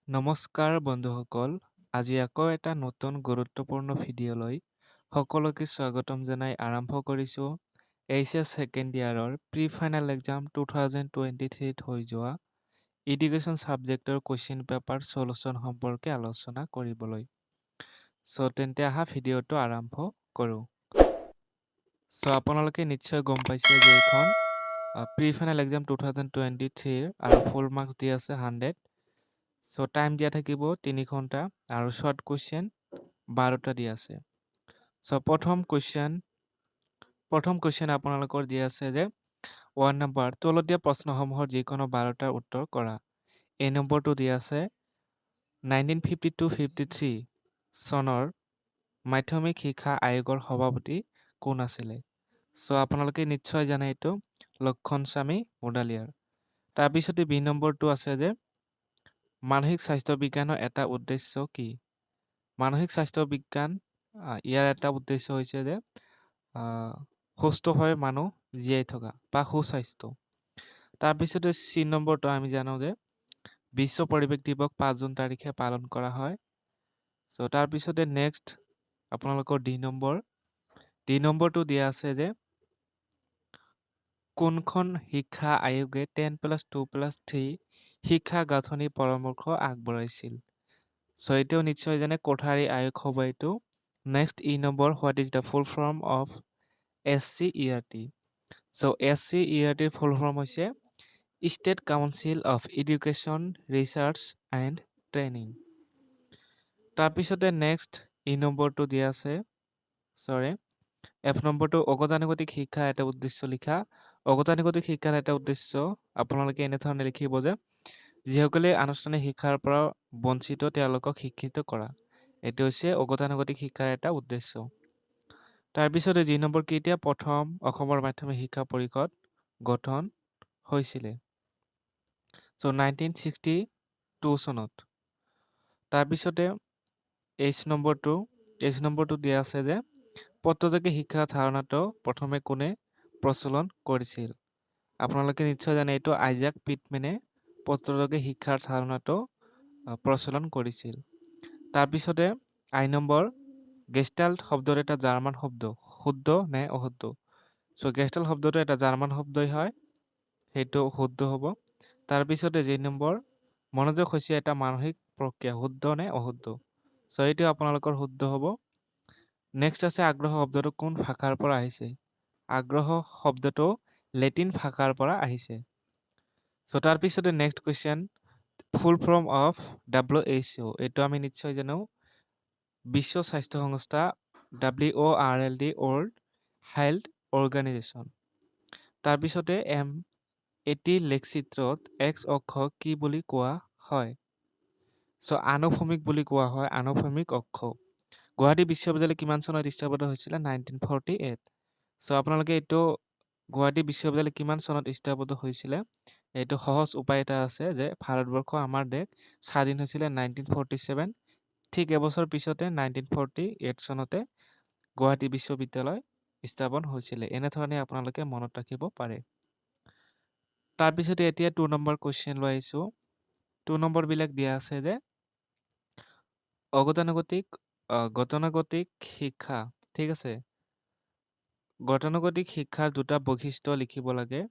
নমস্কাৰ বন্ধুসকল, আজি আকৌ এটা নতুন গুৰুত্বপূৰ্ণ ভিডিঅ'লৈ সকলোকে স্বাগতম জনাই আৰম্ভ কৰিছোঁ এইচএছ ছেকেণ্ড ইয়াৰৰ প্ৰি ফাইনেল এক্সাম 2023ত হৈ যোৱা এডুকেশ্যন ছাবজেক্টৰ কুৱেশ্যন পেপাৰ সলিউশ্যন সম্পৰ্কে আলোচনা কৰিবলৈ। তেন্তে আহা ভিডিঅ'টো আৰম্ভ কৰোঁ। আপোনালোকে নিশ্চয় গম পাইছে যে এইখন প্ৰি ফাইনেল এক্সাম 2023 আৰু ফুল মাৰ্কছ দি আছে 100। টাইম দিয়া থাকিব 3 ঘণ্টা আৰু শৰ্ট কুৱেশ্যন 12টা দিয়া আছে। প্ৰথম কুৱেশ্যন আপোনালোকৰ দিয়া আছে যে 1 নম্বৰ তলত দিয়া প্ৰশ্নসমূহৰ যিকোনো 12টাৰ উত্তৰ কৰা। এই নম্বৰটো দিয়া আছে 1952-53 চনৰ মাধ্যমিক শিক্ষা আয়োগৰ সভাপতি কোন আছিলে? আপোনালোকে নিশ্চয় জানে এইটো লক্ষণস্বামী মুডালিয়াৰ। তাৰপিছতে বি নম্বৰটো আছে যে মানসিক স্বাস্থ্য বিজ্ঞানৰ এটা উদ্দেশ্য কি? মানসিক স্বাস্থ্য বিজ্ঞান ইয়াৰ এটা উদ্দেশ্য হৈছে যে সুস্থভাৱে মানুহ জীয়াই থকা বা সুস্বাস্থ্য। তাৰপিছতে চি নম্বৰটো আমি জানো যে বিশ্ব পৰিৱেশ দিৱস 5 জুন তাৰিখে পালন কৰা হয়। তাৰপিছতে নেক্সট আপোনালোকৰ ডি নম্বৰটো দিয়া আছে যে কোনখন শিক্ষা আয়োগে 10+2+3 শিক্ষা গাঁথনি পৰামৰ্শ আগবঢ়াইছিল? এতিয়াও নিশ্চয় জানে কোঠাৰী আয়োগ হ'ব এইটো। নেক্সট ই number what is the full form of SCERT? SCERTৰ ফুল ফৰ্ম হৈছে state council of education research and training. তাৰপিছতে নেক্সট ই নম্বৰটো দিয়া আছে এফ নম্বৰটো অগতানুগতিক শিক্ষাৰ এটা উদ্দেশ্য লিখা। অগতানুগতিক শিক্ষাৰ এটা উদ্দেশ্য আপোনালোকে এনেধৰণে লিখিব যে যিসকলে আনুষ্ঠানিক শিক্ষাৰ পৰা বঞ্চিত তেওঁলোকক শিক্ষিত কৰা। এইটো হৈছে অগতানুগতিক শিক্ষাৰ এটা উদ্দেশ্য। তাৰপিছতে যি নম্বৰ কেতিয়া প্ৰথম অসমৰ মাধ্যমিক শিক্ষা পৰিষদ গঠন হৈছিলে? 1962 চনত। তাৰপিছতে এইচ নম্বৰটো দিয়া আছে যে পত্ৰযোগী শিক্ষাৰ ধাৰণাটো প্ৰথমে কোনে প্ৰচলন কৰিছিল? আপোনালোকে নিশ্চয় জানে এইটো আইজাক পিটমেনে পত্ৰযোগী শিক্ষাৰ ধাৰণাটো প্ৰচলন কৰিছিল। তাৰপিছতে আই নম্বৰ গেষ্টাল্ট শব্দৰ এটা জাৰ্মান শব্দ, শুদ্ধ নে অশুদ্ধ? গেষ্টাল্ট শব্দটো এটা জাৰ্মান শব্দই হয়, সেইটো শুদ্ধ হ'ব। তাৰপিছতে যি নম্বৰ মনোযোগ হৈছে এটা মানসিক প্ৰক্ৰিয়া, শুদ্ধ নে অশুদ্ধ? এইটো আপোনালোকৰ শুদ্ধ হ'ব। নেক্সট আছে আগ্ৰহ শব্দটো কোন ভাষাৰ পৰা আহিছে? আগ্ৰহ শব্দটো লেটিন ভাষাৰ পৰা আহিছে। তাৰপিছতে next question full form of WHO। এইটো আমি নিশ্চয় জানো বিশ্ব স্বাস্থ্য সংস্থা WORLD ৱৰ্ল্ড হেল্থ অৰ্গেনাইজেশ্যন। তাৰপিছতে এটি লেখচিত্ৰত এক্স অক্ষক কি বুলি কোৱা হয়? আনুভূমিক বুলি কোৱা হয়, আনুভূমিক অক্ষ। গুৱাহাটী বিশ্ববিদ্যালয় কিমান চনত স্থাপিত হৈছিলে? 1948। আপোনালোকে এইটো গুৱাহাটী বিশ্ববিদ্যালয় কিমান চনত স্থাপিত হৈছিলে? এইটো সহজ উপায় এটা আছে যে ভাৰতবৰ্ষ আমাৰ দেশ স্বাধীন হৈছিলে 1947। ঠিক এবছৰ পিছতে 1948 চনতে গুৱাহাটী বিশ্ববিদ্যালয় স্থাপন হৈছিলে। এনেধৰণে আপোনালোকে মনত ৰাখিব পাৰে। তাৰপিছতে এতিয়া 2 নম্বৰ কুৱেশ্যন লৈ আহিছোঁ। 2 নম্বৰবিলাক দিয়া আছে যে গতানুগতিক শিক্ষা, ঠিক আছে। গতানুগতিক শিক্ষাৰ দুটা বৈশিষ্ট্য লিখিব লাগে।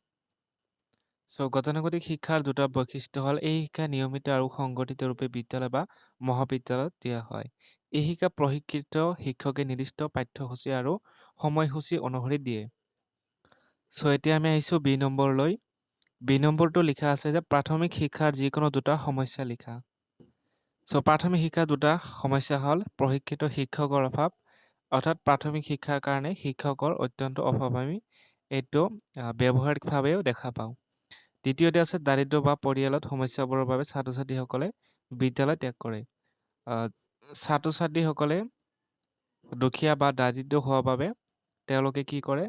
গতানুগতিক শিক্ষাৰ দুটা বৈশিষ্ট্য হ'ল এই শিক্ষা নিয়মিত আৰু সংগঠিত ৰূপে বিদ্যালয় বা মহাবিদ্যালয়ত দিয়া হয়। এই শিক্ষা প্ৰশিক্ষিত শিক্ষকে নিৰ্দিষ্ট পাঠ্যসূচী আৰু সময়সূচী অনুসৰি দিয়ে। এতিয়া আমি আহিছোঁ বি নম্বৰলৈ। বি নম্বৰটো লিখা আছে যে প্ৰাথমিক শিক্ষাৰ যিকোনো দুটা সমস্যা লিখা। প্ৰাথমিক শিক্ষাৰ দুটা সমস্যা হ'ল প্ৰশিক্ষিত শিক্ষকৰ অভাৱ, অৰ্থাৎ প্ৰাথমিক শিক্ষাৰ কাৰণে শিক্ষকৰ অত্যন্ত অভাৱ আমি এইটো ব্যৱহাৰিকভাৱেও দেখা পাওঁ। দ্বিতীয়তে আছে দাৰিদ্ৰ্য বা পৰিয়ালত সমস্যাবোৰৰ বাবে ছাত্ৰ ছাত্ৰীসকলে বিদ্যালয় ত্যাগ কৰে। ছাত্ৰ ছাত্ৰীসকলে দুখীয়া বা দাৰিদ্ৰ্য হোৱাৰ বাবে তেওঁলোকে কি কৰে?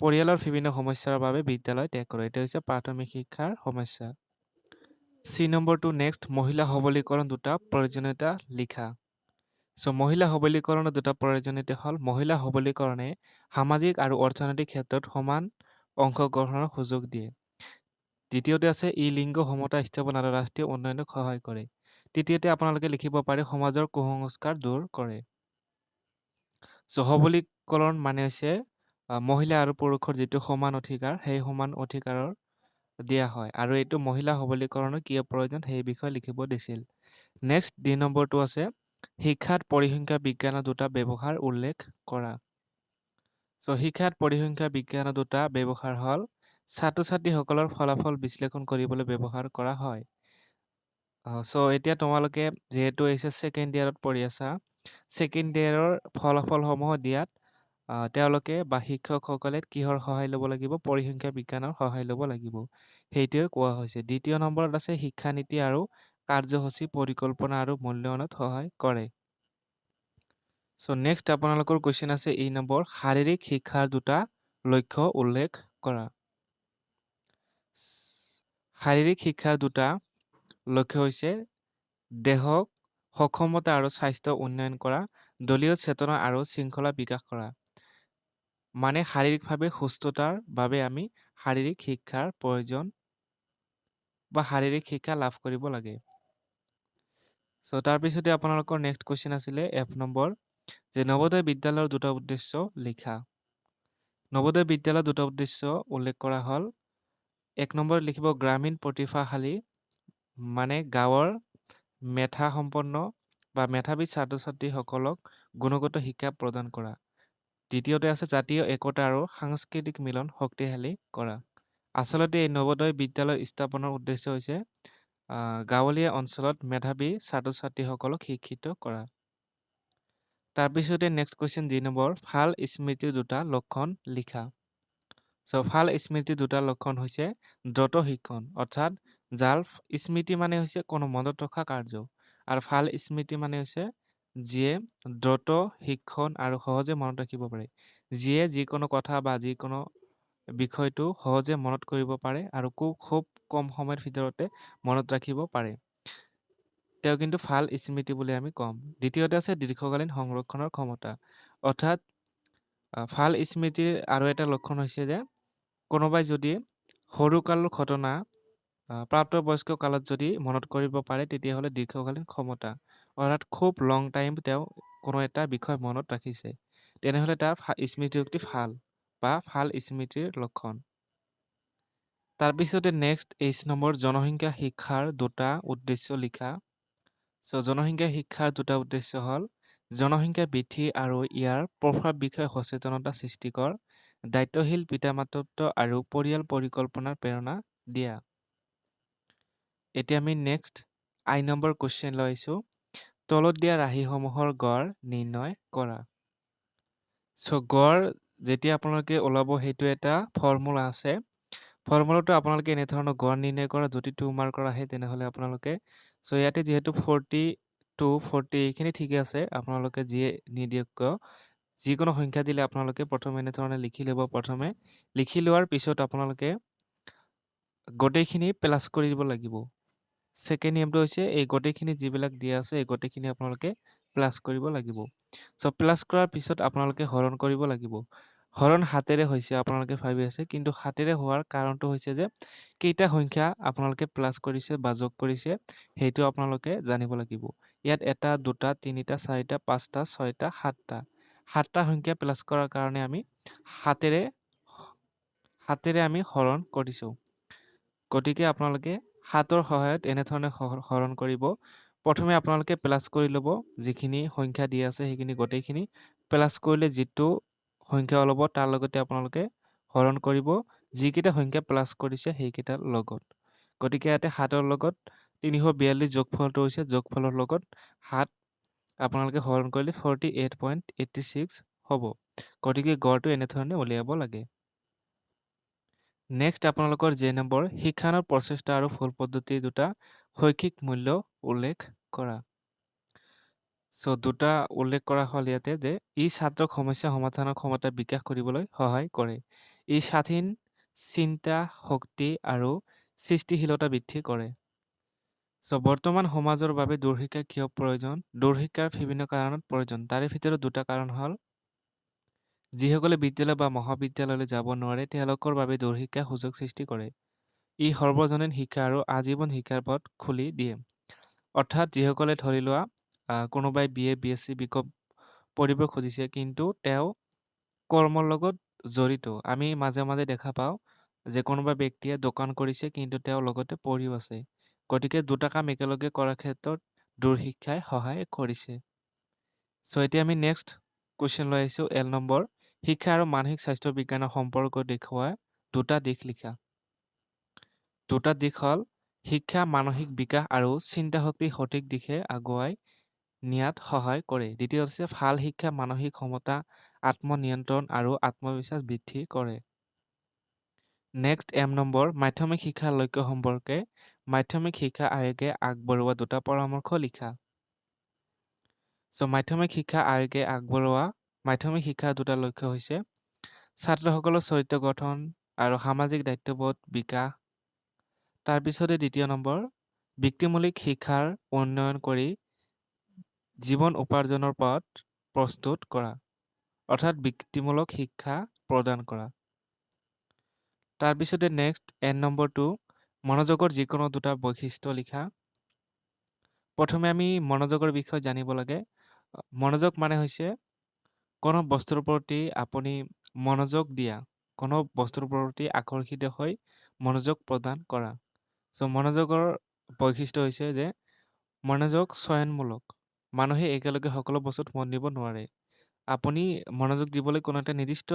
পৰিয়ালৰ বিভিন্ন সমস্যাৰ বাবে বিদ্যালয় ত্যাগ কৰে। এইটো হৈছে প্ৰাথমিক শিক্ষাৰ সমস্যা। চি নম্বৰটো নেক্সট মহিলা সবলীকৰণ দুটা প্ৰয়োজনীয়তা লিখা। মহিলা সবলীকৰণৰ দুটা প্ৰয়োজনীয়তা হ'ল মহিলা সবলীকৰণে সামাজিক আৰু অৰ্থনৈতিক ক্ষেত্ৰত সমান অংশগ্ৰহণৰ সুযোগ দিয়ে। দ্বিতীয়তে আছে ই লিংগ সমতা স্থাপন আৰু ৰাষ্ট্ৰীয় উন্নয়নক সহায় কৰে। তৃতীয়তে আপোনালোকে লিখিব পাৰে সমাজৰ কুসংস্কাৰ দূৰ কৰে। সবলীকৰণ মানে হৈছে মহিলা আৰু পুৰুষৰ যিটো সমান অধিকাৰ সেই সমান অধিকাৰৰ দিয়া হয় আৰু এইটো মহিলা সবলীকৰণৰ কিয় প্ৰয়োজন সেই বিষয়ে লিখিব দিছিল। নেক্সট ডি নম্বৰটো আছে শিক্ষাত পৰিসংখ্যা বিজ্ঞানৰ দুটা ব্যৱহাৰ উল্লেখ কৰা। শিক্ষাত পৰিসংখ্যা বিজ্ঞানৰ দুটা ব্যৱহাৰ হ'ল ছাত্ৰ-ছাত্ৰীসকলৰ ফলাফল বিশ্লেষণ কৰিবলৈ ব্যৱহাৰ কৰা হয়। এতিয়া তোমালোকে যিহেতু ছেকেণ্ড ইয়াৰত পঢ়ি আছা, ছেকেণ্ড ইয়াৰৰ ফলাফলসমূহ দিয়াত তেওঁলোকে বা শিক্ষকসকলে কিহৰ সহায় ল'ব লাগিব? পৰিসংখ্যা বিজ্ঞানৰ সহায় ল'ব লাগিব। সেইটোৱে কোৱা হৈছে। দ্বিতীয় নম্বৰত আছে শিক্ষানীতি আৰু কাৰ্যসূচী পৰিকল্পনা আৰু মূল্যায়নত সহায় কৰে। নেক্সট আপোনালোকৰ কুৱেশ্যন আছে এই নম্বৰ শাৰীৰিক শিক্ষাৰ দুটা লক্ষ্য উল্লেখ কৰা। শাৰীৰিক শিক্ষাৰ দুটা লক্ষ্য হৈছে দেহক সক্ষমতা আৰু স্বাস্থ্য উন্নয়ন কৰা, দলীয় চেতনা আৰু শৃংখলা বিকাশ কৰা। মানে শাৰীৰিকভাৱে সুস্থতাৰ বাবে আমি শাৰীৰিক শিক্ষাৰ প্ৰয়োজন বা শাৰীৰিক শিক্ষা লাভ কৰিব লাগে। তাৰপিছতে আপোনালোকৰ নেক্সট কুৱেশ্যন আছিলে এফ নম্বৰ যে নৱোদয় বিদ্যালয়ৰ দুটা উদ্দেশ্য লিখা। নৱোদয় বিদ্যালয়ৰ দুটা উদ্দেশ্য উল্লেখ কৰা হ'ল এক নম্বৰ লিখিব গ্ৰামীণ প্ৰতিভাশালী মানে গাঁৱৰ মেধাসম্পন্ন বা মেধাৱী ছাত্ৰ-ছাত্ৰীসকলক গুণগত শিক্ষা প্ৰদান কৰা। দ্বিতীয়তে আছে জাতীয় একতা আৰু সাংস্কৃতিক মিলন শক্তিশালী কৰা। আচলতে এই নৱোদয় বিদ্যালয় স্থাপনৰ উদ্দেশ্য হৈছে গাঁৱলীয়া অঞ্চলত মেধাৱী ছাত্ৰ-ছাত্ৰীসকলক শিক্ষিত কৰা। তাৰপিছতে নেক্সট কুৱেশ্যন যি নম্বৰ ভাল স্মৃতিৰ দুটা লক্ষণ লিখা। ভাল স্মৃতিৰ দুটা লক্ষণ হৈছে দ্ৰুত শিক্ষণ অৰ্থাৎ জাল স্মৃতি মানে হৈছে কোনো মনত ৰখা কাৰ্য আৰু ভাল স্মৃতি মানে হৈছে যিয়ে দ্ৰুত শিক্ষণ আৰু সহজে মনত ৰাখিব পাৰে। যিয়ে যিকোনো কথা বা যিকোনো বিষয়টো সহজে মনত কৰিব পাৰে আৰু খুব কম সময়ৰ ভিতৰতে মনত ৰাখিব পাৰে। তেওঁ কিন্তু ভাল স্মৃতি বুলি আমি ক'ম। দ্বিতীয়তে আছে দীৰ্ঘকালীন সংৰক্ষণৰ ক্ষমতা অৰ্থাৎ ভাল স্মৃতিৰ আৰু এটা লক্ষণ হৈছে যে কোনোবাই যদি সৰুকালৰ ঘটনা প্ৰাপ্তবয়স্ক কালত যদি মনত কৰিব পাৰে তেতিয়াহ'লে দীৰ্ঘকালীন ক্ষমতা অৰ্থাৎ খুব লং টাইম তেওঁ কোনো এটা বিষয় মনত ৰাখিছে, তেনেহ'লে তাৰ স্মৃতিশক্তি ভাল বা ভাল স্মৃতিৰ লক্ষণ। তাৰপিছতে নেক্সট এইচ নম্বৰ জনসংখ্যা শিক্ষাৰ দুটা উদ্দেশ্য লিখা। জনসংখ্যা শিক্ষাৰ দুটা উদ্দেশ্য হ'ল জনসংখ্যা বৃদ্ধি আৰু ইয়াৰ প্ৰভাৱ বিষয়ে সচেতনতা সৃষ্টিকৰ, দায়িত্বশীল পিতৃ-মাতৃত্ব আৰু পৰিয়াল পৰিকল্পনাৰ প্ৰেৰণা দিয়া। এতিয়া আমি নেক্সট আই নম্বৰ কুৱেশ্যন লৈ আহিছোঁ তলত দিয়া ৰাশিসমূহৰ গড় নিৰ্ণয় কৰা। গড় যেতিয়া আপোনালোকে ওলাব সেইটো এটা ফৰ্মুলা আছে। ফৰ্মুলাটো আপোনালোকে এনেধৰণৰ গড় নিৰ্ণয় কৰা যদি 2 মাৰ্কৰ আহে তেনেহ'লে আপোনালোকে ইয়াতে যিহেতু 42 40 এইখিনি ঠিকে আছে, আপোনালোকে যিয়ে নিদিয়ক কিয় যিকোনো সংখ্যা দিলে আপোনালোকে প্ৰথমে এনেধৰণে লিখি ল'ব। প্ৰথমে লিখি লোৱাৰ পিছত আপোনালোকে গোটেইখিনি প্লাছ কৰি দিব লাগিব। ছেকেণ্ড নিয়মটো হৈছে এই গোটেইখিনি যিবিলাক দিয়া আছে এই গোটেইখিনি আপোনালোকে প্লাছ কৰিব লাগিব। প্লাছ কৰাৰ পিছত আপোনালোকে হৰণ কৰিব লাগিব। হৰণ হাতেৰে হৈছে আপোনালোকে ভাবি আছে, কিন্তু হাতেৰে হোৱাৰ কাৰণটো হৈছে যে কেইটা সংখ্যা আপোনালোকে প্লাছ কৰিছে বা যোগ কৰিছে সেইটো আপোনালোকে জানিব লাগিব। ইয়াত 1 2 3 4 5 6 7টা 7টা সংখ্যা প্লাছ কৰাৰ কাৰণে আমি হাতেৰে আমি হৰণ কৰিছোঁ। গতিকে আপোনালোকে হাতৰ সহায়ত এনেধৰণে হৰণ কৰিব। প্ৰথমে আপোনালোকে প্লাছ কৰি ল'ব, যিখিনি সংখ্যা দিয়া আছে সেইখিনি গোটেইখিনি প্লাছ কৰিলে যিটো সংখ্যা ওলাব তাৰ লগতে আপোনালোকে হৰণ কৰিব যিকেইটা সংখ্যা প্লাছ কৰিছে সেইকেইটাৰ লগত। গতিকে ইয়াতে 7ৰ লগত 342 যোগফলটো হৈছে যোগফলৰ লগত 7 আপোনালোকে হৰণ কৰিলে 48.86 হ'ব। গতিকে গড়টো এনেধৰণে উলিয়াব লাগে। নেক্সট আপোনালোকৰ যে নম্বৰ শিক্ষানৰ প্ৰচেষ্টা আৰু ফল পদ্ধতিৰ দুটা শৈক্ষিক মূল্য উল্লেখ কৰা। দুটা উল্লেখ কৰা হ'ল ইয়াতে যে ই ছাত্ৰক সমস্যা সমাধানৰ ক্ষমতা বিকাশ কৰিবলৈ সহায় কৰে। ই স্বাধীন চিন্তা শক্তি আৰু সৃষ্টিশীলতা বৃদ্ধি কৰে। বৰ্তমান সমাজৰ বাবে দূৰশিক্ষা কিয় প্ৰয়োজন? দূৰশিক্ষাৰ বিভিন্ন কাৰণত প্ৰয়োজন। তাৰে ভিতৰত দুটা কাৰণ হ'ল যিসকলে বিদ্যালয় বা মহাবিদ্যালয়লৈ যাব নোৱাৰে তেওঁলোকৰ বাবে দূৰশিক্ষা সুযোগ সৃষ্টি কৰে। ই সৰ্বজনীন শিক্ষা আৰু আজীৱন শিক্ষাৰ পথ খুলি দিয়ে। অৰ্থাৎ যিসকলে ধৰি লোৱা কোনোবাই BA BSc BCom পঢ়িব খুজিছে কিন্তু তেওঁ কৰ্মৰ লগত জড়িত। আমি মাজে মাজে দেখা পাওঁ যে কোনোবা ব্যক্তিয়ে দোকান কৰিছে কিন্তু তেওঁ লগতে পঢ়িও আছে। গতিকে দুটা কাম একেলগে কৰাৰ ক্ষেত্ৰত দূৰশিক্ষাই সহায় কৰিছে। চ' এতিয়া আমি নেক্সট কুৱেশ্যন লৈ আহিছোঁ L নম্বৰ। শিক্ষা আৰু মানসিক স্বাস্থ্য বিজ্ঞানৰ সম্পৰ্ক দেখুওৱা দুটা দিশ লিখা। দুটা দিশ হ'ল শিক্ষা মানসিক বিকাশ আৰু চিন্তা শক্তি সঠিক দিশে আগুৱাই নিয়াত সহায় কৰে। দ্বিতীয় হৈছে ভাল শিক্ষা মানসিক ক্ষমতা, আত্মনিয়ন্ত্ৰণ আৰু আত্মবিশ্বাস বৃদ্ধি কৰে। নেক্সট M নম্বৰ মাধ্যমিক শিক্ষাৰ লক্ষ্য সম্পৰ্কে মাধ্যমিক শিক্ষা আয়োগে আগবঢ়োৱা দুটা পৰামৰ্শ লিখা। চ' মাধ্যমিক শিক্ষা আয়োগে আগবঢ়োৱা মাধ্যমিক শিক্ষাৰ দুটা লক্ষ্য হৈছে ছাত্ৰসকলৰ চৰিত্ৰ গঠন আৰু সামাজিক দায়িত্ববোধ বিকাশ। তাৰপিছতে দ্বিতীয় নম্বৰ বৃত্তিমূলক শিক্ষাৰ উন্নয়ন কৰি জীৱন উপাৰ্জনৰ পথ প্ৰস্তুত কৰা, অৰ্থাৎ বৃত্তিমূলক শিক্ষা প্ৰদান কৰা। তাৰপিছতে নেক্সট N নম্বৰটো মনোযোগৰ যিকোনো দুটা বৈশিষ্ট্য লিখা। প্ৰথমে আমি মনোযোগৰ বিষয়ে জানিব লাগে। মনোযোগ মানে হৈছে কোনো বস্তুৰ প্ৰতি আপুনি মনোযোগ দিয়া, কোনো বস্তুৰ প্ৰতি আকৰ্ষিত হৈ মনোযোগ প্ৰদান কৰা। চ' মনোযোগৰ বৈশিষ্ট্য হৈছে যে মনোযোগ চয়নমূলক। মানুহে একেলগে সকলো বস্তুত মন দিব নোৱাৰে। আপুনি মনোযোগ দিবলৈ কোনো এটা নিৰ্দিষ্ট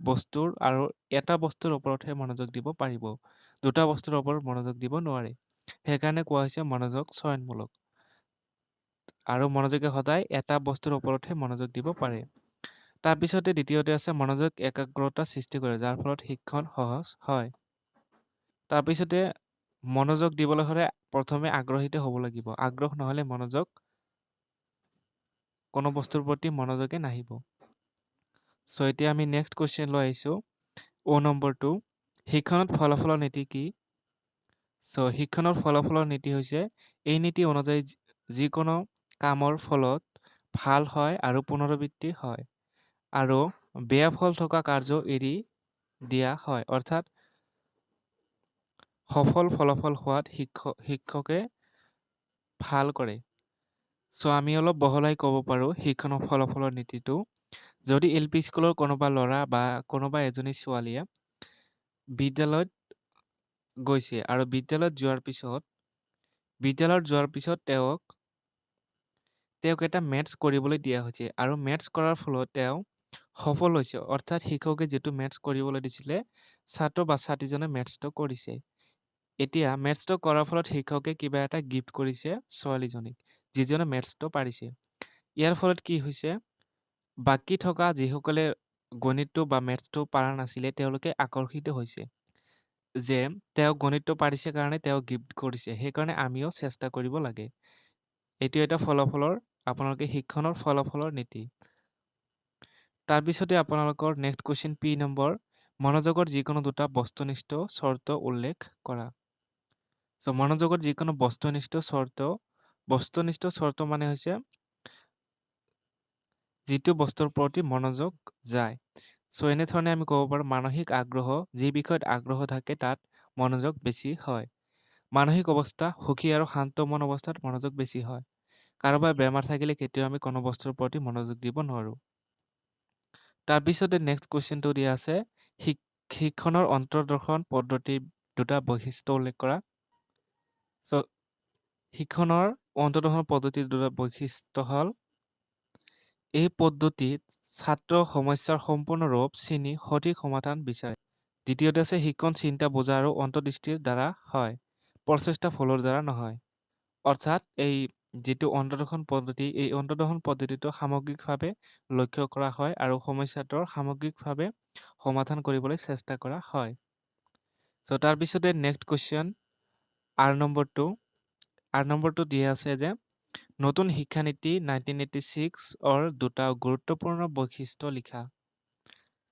বস্তুৰ আৰু এটা বস্তুৰ ওপৰতহে মনোযোগ দিব পাৰিব। দুটা বস্তুৰ ওপৰত মনোযোগ দিব নোৱাৰে। সেইকাৰণে কোৱা হৈছে মনোযোগ চয়নমূলক। আৰু মনোযোগে সদায় এটা বস্তুৰ ওপৰতহে মনোযোগ দিব পাৰে। তাৰপিছতে দ্বিতীয়তে আছে মনোযোগ একাগ্ৰতা সৃষ্টি কৰে, যাৰ ফলত শিক্ষণ সহজ হয়। তাৰপিছতে মনোযোগ দিবলৈ হ'লে প্ৰথমে আগ্ৰহীত হ'ব লাগিব। আগ্ৰহ নহ'লে মনোযোগ কোনো বস্তুৰ প্ৰতি মনোযোগে নাহিব। চ' এতিয়া আমি নেক্সট কুৱেশ্যন লৈ আহিছোঁ O নম্বৰটো শিক্ষণত ফলাফলৰ নীতি কি? চ' শিক্ষণৰ ফলাফলৰ নীতি হৈছে এই নীতি অনুযায়ী যিকোনো কামৰ ফলত ভাল হয় আৰু পুনৰাবৃত্তি হয় আৰু বেয়া ফল থকা কাৰ্য এৰি দিয়া হয়, অৰ্থাৎ সফল ফলাফল হোৱাত শিক্ষকে ভাল কৰে। চ' আমি অলপ বহলাই ক'ব পাৰোঁ শিক্ষণৰ ফলাফলৰ নীতিটো। যদি LP স্কুলৰ কোনোবা ল'ৰা বা কোনোবা এজনী ছোৱালীয়ে বিদ্যালয়ত গৈছে আৰু বিদ্যালয়ত যোৱাৰ পিছত তেওঁক এটা মেথছ কৰিবলৈ দিয়া হৈছে আৰু মেথছ কৰাৰ ফলত তেওঁ সফল হৈছে, অৰ্থাৎ শিক্ষকে যিটো মেথছ কৰিবলৈ দিছিলে ছাত্ৰ বা ছাত্ৰীজনে মেথছটো কৰিছে। এতিয়া মেথছটো কৰাৰ ফলত শিক্ষকে কিবা এটা গিফ্ট কৰিছে ছোৱালীজনীক, যিজনে মেথছটো পাৰিছে। ইয়াৰ ফলত কি হৈছে, বাকী থকা যিসকলে গণিতটো বা মেথছটো পাৰা নাছিলে তেওঁলোকে আকৰ্ষিত হৈছে যে তেওঁ গণিতটো পাৰিছে কাৰণে তেওঁ গিফ্ট কৰিছে, সেইকাৰণে আমিও চেষ্টা কৰিব লাগে। এইটো এটা আপোনালোকে শিক্ষণৰ ফলাফলৰ নীতি। তাৰপিছতে আপোনালোকৰ নেক্সট কুৱেশ্যন P নম্বৰ মনোযোগৰ যিকোনো দুটা বস্তুনিষ্ঠ চৰ্ত উল্লেখ কৰা। চ' মনোযোগৰ যিকোনো বস্তুনিষ্ঠ চৰ্ত মানে হৈছে যিটো বস্তুৰ প্ৰতি মনোযোগ যায়। চ' এনেধৰণে আমি ক'ব পাৰোঁ মানসিক আগ্ৰহ, যি বিষয়ত আগ্ৰহ থাকে তাত মনোযোগ বেছি হয়। মানসিক অৱস্থা সুখী আৰু শান্ত মন অৱস্থাত মনোযোগ বেছি হয়। কাৰোবাৰ বেমাৰ থাকিলে কেতিয়াও আমি কোনো বস্তুৰ প্ৰতি মনোযোগ দিব নোৱাৰোঁ। তাৰপিছতে নেক্সট কুৱেশ্যনটো দিয়া আছে শিক্ষণৰ অন্তৰ্দৰ্শন পদ্ধতিৰ দুটা বৈশিষ্ট্য উল্লেখ কৰা। চ' শিক্ষণৰ অন্তৰ্দৰ্শন পদ্ধতিৰ দুটা বৈশিষ্ট্য হ'ল এই পদ্ধতিত ছাত্ৰ সমস্যাৰ সম্পূৰ্ণ ৰূপ চিনি সঠিক সমাধান বিচাৰে। দ্বিতীয়তে আছে শিক্ষণ চিন্তা বুজা আৰু অন্তৰ্দৃষ্টিৰ দ্বাৰা হয়, প্ৰচেষ্টা ফলৰ দ্বাৰা নহয়। অৰ্থাৎ এই যিটো অন্তৰ্দৰ্শন পদ্ধতি, এই অন্তৰ্দৰ্শন পদ্ধতিটো সামগ্ৰিকভাৱে লক্ষ্য কৰা হয় আৰু সমস্যাটোৰ সামগ্ৰিকভাৱে সমাধান কৰিবলৈ চেষ্টা কৰা হয়। চ' তাৰপিছতে নেক্সট কুৱেশ্যন R নম্বৰটো দিয়া আছে যে নতুন শিক্ষানীতি 1986 দুটা গুৰুত্বপূৰ্ণ বৈশিষ্ট্য লিখা।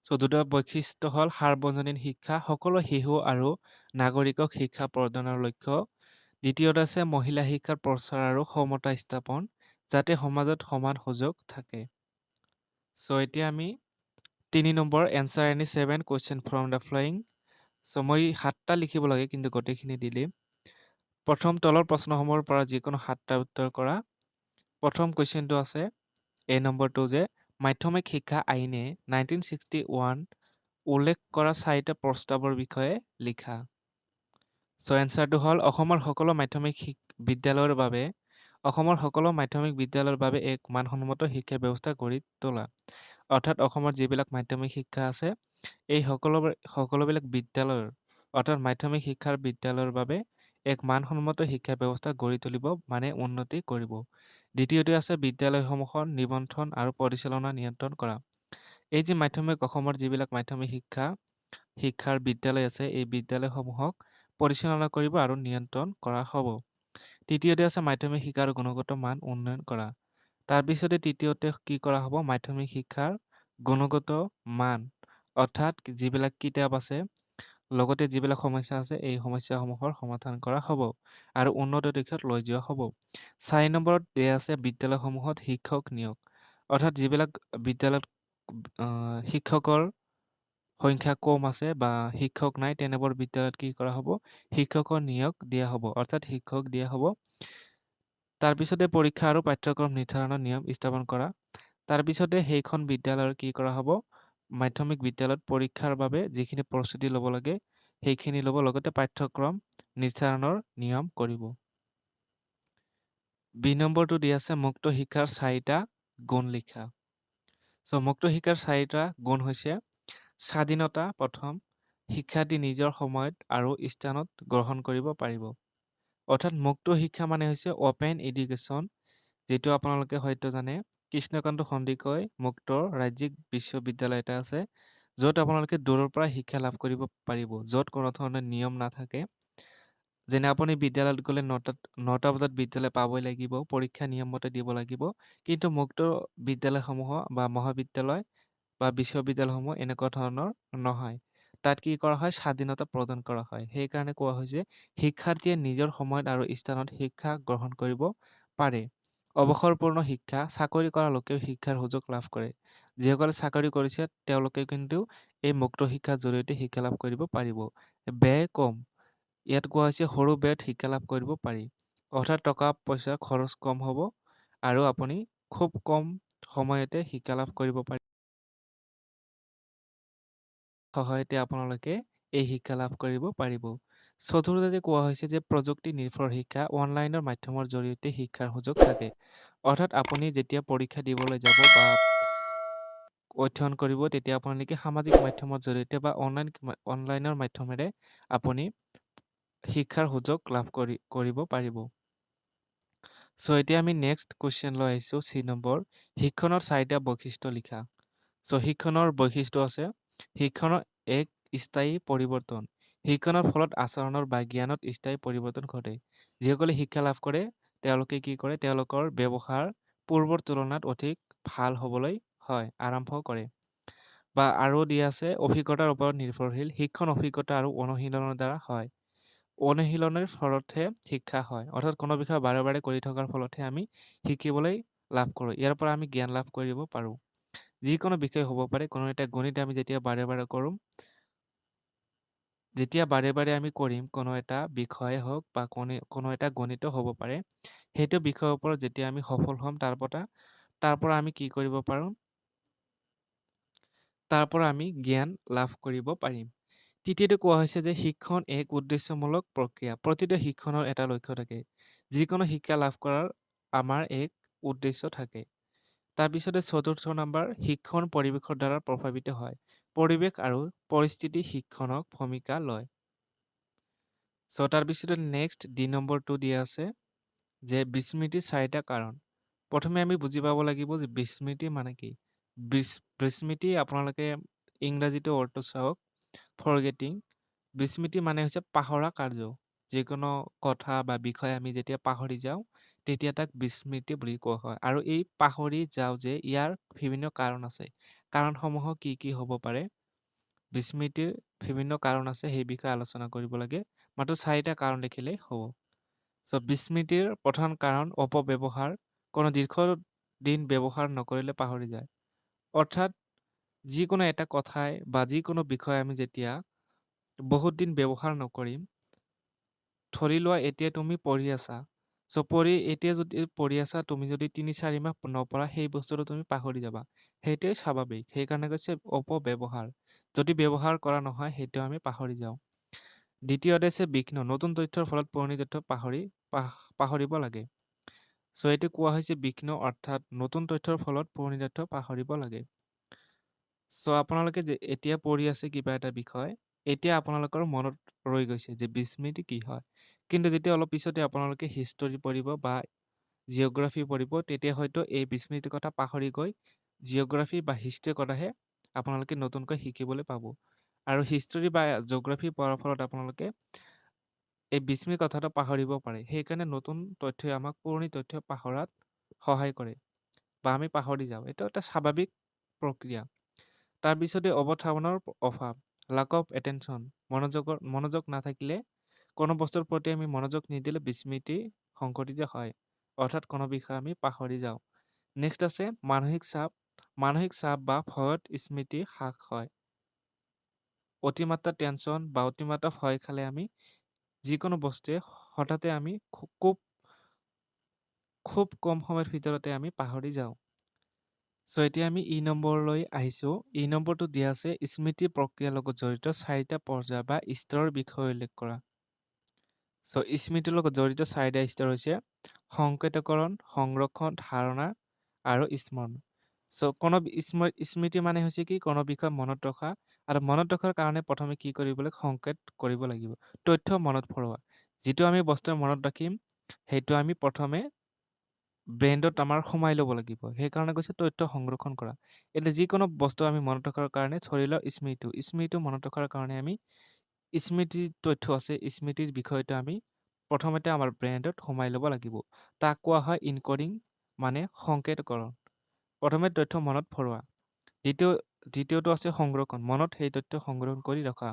চ' দুটা বৈশিষ্ট্য হ'ল সাৰ্বজনীন শিক্ষা, সকলো শিশু আৰু নাগৰিকক শিক্ষা প্ৰদানৰ লক্ষ্য। দ্বিতীয়তে আছে মহিলা শিক্ষাৰ প্ৰচাৰ আৰু সমতা স্থাপন, যাতে সমাজত সমান সুযোগ থাকে। চ' এতিয়া আমি 3 number answer any 7 question from the following. So' মই 7টা লিখিব লাগে কিন্তু গোটেইখিনি দিলে। প্ৰথম তলৰ প্ৰশ্নসমূহৰ পৰা যিকোনো 7টা উত্তৰ কৰা। প্ৰথম কুৱেশ্যনটো আছে এ নম্বৰটো যে মাধ্যমিক শিক্ষা আইনে 1961 উল্লেখ কৰা 4টা প্ৰস্তাৱৰ বিষয়ে লিখা। চ' এনচাৰটো হ'ল অসমৰ সকলো মাধ্যমিক বিদ্যালয়ৰ বাবে এক মানসন্মত শিক্ষা ব্যৱস্থা গঢ়ি তোলা। অৰ্থাৎ অসমৰ যিবিলাক মাধ্যমিক শিক্ষা আছে এই সকলোবিলাক বিদ্যালয়ৰ অৰ্থাৎ মাধ্যমিক শিক্ষাৰ বিদ্যালয়ৰ বাবে এক মানসন্মত শিক্ষা ব্যৱস্থা গঢ়ি তুলিব মানে উন্নতি কৰিব। দ্বিতীয়তে আছে বিদ্যালয়সমূহৰ নিবন্ধন আৰু পৰিচালনা নিয়ন্ত্ৰণ কৰা। এই যে অসমৰ যিবিলাক মাধ্যমিক শিক্ষাৰ বিদ্যালয় আছে এই বিদ্যালয়সমূহক পৰিচালনা কৰিব আৰু নিয়ন্ত্ৰণ কৰা হ'ব। তৃতীয়তে আছে মাধ্যমিক শিক্ষাৰ গুণগত মান উন্নয়ন কৰা। তাৰপিছতে তৃতীয়তে কি কৰা হ'ব মাধ্যমিক শিক্ষাৰ গুণগত মান অৰ্থাৎ যিবিলাক কিতাপ আছে লগতে যিবিলাক সমস্যা আছে এই সমস্যাসমূহৰ সমাধান কৰা হ'ব আৰু উন্নত দিশত লৈ যোৱা হ'ব। 4 নম্বৰত দিয়া আছে বিদ্যালয়সমূহত শিক্ষক নিয়োগ অৰ্থাৎ যিবিলাক বিদ্যালয়ত শিক্ষকৰ সংখ্যা কম আছে বা শিক্ষক নাই তেনেবোৰ বিদ্যালয়ত কি কৰা হ'ব শিক্ষকৰ নিয়োগ দিয়া হ'ব অৰ্থাৎ শিক্ষক দিয়া হ'ব। তাৰপিছতে পৰীক্ষা আৰু পাঠ্যক্ৰম নিৰ্ধাৰণৰ নিয়ম স্থাপন কৰা। তাৰপিছতে সেইখন বিদ্যালয়ৰ কি কৰা হ'ব মাধ্যমিক বিদ্যালয়ত পৰীক্ষাৰ বাবে যিখিনি প্ৰস্তুতি ল'ব লাগে সেইখিনি ল'ব লগতে পাঠ্যক্ৰম নিৰ্ধাৰণৰ নিয়ম কৰিব। বি নম্বৰটো দিয়া আছে মুক্ত শিক্ষাৰ 4টা গুণ লিখা। চ' মুক্ত শিক্ষাৰ 4টা গুণ হৈছে স্বাধীনতা প্ৰথম শিক্ষাৰ্থী নিজৰ সময়ত আৰু স্থানত গ্ৰহণ কৰিব পাৰিব। অৰ্থাৎ মুক্ত শিক্ষা মানে হৈছে অপেন এডুকেশ্যন যিটো আপোনালোকে হয়তো জানে কৃষ্ণকান্ত সন্দিকৈ মুক্ত ৰাজ্যিক বিশ্ববিদ্যালয় এটা আছে য'ত আপোনালোকে দূৰৰ পৰা শিক্ষা লাভ কৰিব পাৰিব য'ত কোনো ধৰণৰ নিয়ম নাথাকে। যেনে আপুনি বিদ্যালয়ত গ'লে 9টা বজাত বিদ্যালয় পাবই লাগিব পৰীক্ষা নিয়মমতে দিব লাগিব কিন্তু মুক্ত বিদ্যালয়সমূহ বা মহাবিদ্যালয় বা বিশ্ববিদ্যালয়সমূহ এনেকুৱা ধৰণৰ নহয়। তাত কি কৰা হয় স্বাধীনতা প্ৰদান কৰা হয়। সেইকাৰণে কোৱা হৈছে শিক্ষাৰ্থীয়ে নিজৰ সময়ত আৰু স্থানত শিক্ষা গ্ৰহণ কৰিব পাৰে। অৱসৰপূৰ্ণ শিক্ষা চাকৰি কৰা লোকেও শিক্ষাৰ সুযোগ লাভ কৰে। যিসকলে চাকৰি কৰিছে তেওঁলোকে কিন্তু এই মুক্ত শিক্ষাৰ জৰিয়তে শিক্ষা লাভ কৰিব পাৰিব। ব্যয় কম ইয়াত কোৱা হৈছে সৰু ব্যয়ত শিক্ষা লাভ কৰিব পাৰি অৰ্থাৎ টকা পইচাৰ খৰচ কম হ'ব আৰু আপুনি খুব কম সময়তে শিক্ষা লাভ কৰিব পাৰিব। সহায়তে আপোনালোকে এই শিক্ষা লাভ কৰিব পাৰিব। চতুৰ্থতে কোৱা হৈছে যে প্ৰযুক্তি নিৰ্ভৰ শিক্ষা অনলাইনৰ মাধ্যমৰ জৰিয়তে শিক্ষাৰ সুযোগ থাকে। অৰ্থাৎ আপুনি যেতিয়া পৰীক্ষা দিবলৈ যাব বা অধ্যয়ন কৰিব তেতিয়া আপোনালোকে সামাজিক মাধ্যমৰ জৰিয়তে বা অনলাইনৰ মাধ্যমেৰে আপুনি শিক্ষাৰ সুযোগ লাভ কৰিব পাৰিব। চ' এতিয়া আমি নেক্সট কুৱেশ্যন লৈ আহিছোঁ চি নম্বৰ শিক্ষণৰ 4টা বৈশিষ্ট্য লিখা। চ' শিক্ষণৰ বৈশিষ্ট্য আছে শিক্ষণৰ এক স্থায়ী পৰিৱৰ্তন শিক্ষণৰ ফলত আচৰণৰ বা জ্ঞানত স্থায়ী পৰিৱৰ্তন ঘটে। যিসকলে শিক্ষা লাভ কৰে তেওঁলোকে কি কৰে তেওঁলোকৰ ব্যৱহাৰ পূৰ্বৰ তুলনাত অধিক ভাল হ'বলৈ হয় আৰম্ভ কৰে। বা আৰু দিয়া আছে অভিজ্ঞতাৰ ওপৰত নিৰ্ভৰশীল শিক্ষণ অভিজ্ঞতা আৰু অনুশীলনৰ দ্বাৰা হয়। অনুশীলনৰ ফলতহে শিক্ষা হয় অৰ্থাৎ কোনো বিষয় বাৰে বাৰে কৰি থকাৰ ফলতহে আমি শিকিবলৈ লাভ কৰোঁ ইয়াৰ পৰা আমি জ্ঞান লাভ কৰিব পাৰোঁ। যিকোনো বিষয় হ'ব পাৰে কোনো এটা গণিত আমি যেতিয়া বাৰে বাৰে কৰিম যেতিয়া বাৰে বাৰে আমি কৰিম কোনো এটা বিষয়ে হওক বা কোনো এটা গণিত হ'ব পাৰে সেইটো বিষয়ৰ ওপৰত যেতিয়া আমি সফল হ'ম তাৰ পৰা আমি কি কৰিব পাৰোঁ তাৰ পৰা আমি জ্ঞান লাভ কৰিব পাৰিম। তৃতীয়তে কোৱা হৈছে যে শিক্ষণ এক উদ্দেশ্যমূলক প্ৰক্ৰিয়া প্ৰতিটো শিক্ষণৰ এটা লক্ষ্য থাকে। যিকোনো শিক্ষা লাভ কৰাৰ আমাৰ এক উদ্দেশ্য থাকে। তাৰপিছতে চতুৰ্থ নম্বৰ শিক্ষণ পৰিৱেশৰ দ্বাৰা প্ৰভাৱিত হয়। পৰিৱেশ আৰু পৰিস্থিতি শিক্ষণক ভূমিকা লয়। চ' তাৰপিছতে নেক্সট ডি নম্বৰটো দিয়া আছে যে বিস্মৃতিৰ 4টা কাৰণ। প্ৰথমে আমি বুজি পাব লাগিব যে বিস্মৃতি মানে কি। বিস্মৃতি আপোনালোকে ইংৰাজীটো অৰ্থ চাওক ফৰগেটিং। বিস্মৃতি মানে হৈছে পাহৰা কাৰ্য। যিকোনো কথা বা বিষয় আমি যেতিয়া পাহৰি যাওঁ তেতিয়া তাক বিস্মৃতি বুলি কোৱা হয় আৰু এই পাহৰি যাওঁ যে ইয়াৰ বিভিন্ন কাৰণ আছে। কাৰণসমূহ কি কি হ'ব পাৰে বিস্মৃতিৰ বিভিন্ন কাৰণ আছে সেই বিষয়ে আলোচনা কৰিব লাগে। মাত্ৰ 4টা কাৰণ দেখিলেই হ'ব। চ' বিস্মৃতিৰ প্ৰধান কাৰণ অপব্যৱহাৰ কোনো দীৰ্ঘদিন ব্যৱহাৰ নকৰিলে পাহৰি যায়। অৰ্থাৎ যিকোনো এটা কথাই বা যিকোনো বিষয় আমি যেতিয়া বহুত দিন ব্যৱহাৰ নকৰিম ধৰি লোৱা এতিয়া তুমি পঢ়ি আছা। এতিয়া যদি পঢ়ি আছা, তুমি যদি ৩-৪ মাহ নপঢ়া, সেই বস্তুটো তুমি পাহৰি যাবা। সেইটোৱে স্বাভাৱিক। সেইকাৰণে কৈছে অপব্যৱহাৰ। যদি ব্যৱহাৰ কৰা নহয়, সেইটো আমি পাহৰি যাওঁ। দ্বিতীয়তে হৈছে বিঘ্ন। নতুন তথ্যৰ ফলত পুৰণি তথ্য পাহৰিব লাগে। এইটো কোৱা হৈছে বিঘ্ন, অৰ্থাৎ নতুন তথ্যৰ ফলত পুৰণি তথ্য পাহৰিব লাগে। আপোনালোকে যে এতিয়া পঢ়ি আছে কিবা এটা বিষয়, এতিয়া আপোনালোকৰ মনত ৰৈ গৈছে যে বিস্মৃতি কি হয়। কিন্তু যেতিয়া অলপ পিছতে আপোনালোকে হিষ্টৰী পঢ়িব বা জিঅ'গ্ৰাফী পঢ়িব, তেতিয়া হয়তো এই বিস্মৃতিৰ কথা পাহৰি গৈ জিঅ'গ্ৰাফী বা হিষ্ট্ৰীৰ কথাহে আপোনালোকে নতুনকৈ শিকিবলৈ পাব। আৰু হিষ্টৰী বা জিঅ'গ্ৰাফী পঢ়াৰ ফলত আপোনালোকে এই বিস্মৃতিৰ কথাটো পাহৰিব পাৰে। সেইকাৰণে নতুন তথ্যই আমাক পুৰণি তথ্য পাহৰাত সহায় কৰে বা আমি পাহৰি যাওঁ। এইটো এটা স্বাভাৱিক প্ৰক্ৰিয়া। তাৰপিছতে অৱধাৰণৰ অভাৱ, লাক অফ এটেনশ্যন। মনোযোগ নাথাকিলে, কোনো বস্তুৰ প্ৰতি আমি মনোযোগ নিদিলে বিস্মৃতি সংঘটিত হয়। অৰ্থাৎ কোনো বিষয় আমি পাহৰি যাওঁ। নেক্সট আছে মানসিক চাপ। মানসিক চাপ বা ভয়ত স্মৃতি হ্ৰাস হয়। অতিমাত্ৰা টেনশ্যন বা অতিমাত্ৰা ভয় খালে আমি যিকোনো বস্তুৱে হঠাতে আমি খুব কম সময়ৰ ভিতৰতে আমি পাহৰি যাওঁ। এতিয়া আমি ই নম্বৰলৈ আহিছোঁ। ই নম্বৰটো দিয়া আছে স্মৃতি প্ৰক্ৰিয়াৰ লগত জড়িত 4টা পৰ্যায় বা স্তৰৰ বিষয়ে উল্লেখ কৰা। স্মৃতিৰ লগত জড়িত 4টা স্তৰ হৈছে সংকেতকৰণ, সংৰক্ষণ, ধাৰণা আৰু স্মৰণ। কোনো স্মৃতি মানে হৈছে কি, কোনো বিষয় মনত ৰখা, আৰু মনত ৰখাৰ কাৰণে প্ৰথমে কি কৰিব লাগিব, সংকেত কৰিব লাগিব, তথ্য মনত ভৰোৱা। যিটো আমি বস্তু মনত ৰাখিম, সেইটো আমি প্ৰথমে ব্ৰেইনত আমাৰ সোমাই ল'ব লাগিব। সেইকাৰণে কৈছে তথ্য সংৰক্ষণ কৰা। এতিয়া যিকোনো বস্তু আমি মনত ৰখাৰ কাৰণে, ধৰি লওক স্মৃতিটো মনত ৰখাৰ কাৰণে আমি স্মৃতিৰ তথ্য আছে, স্মৃতিৰ বিষয়টো আমি প্ৰথমতে আমাৰ ব্ৰেইনত সোমাই ল'ব লাগিব। তাক কোৱা হয় ইনকডিং, মানে সংকেতকৰণ। প্ৰথমে তথ্য মনত ভৰোৱা। দ্বিতীয়টো আছে সংৰক্ষণ, মনত সেই তথ্য সংৰক্ষণ কৰি ৰখা।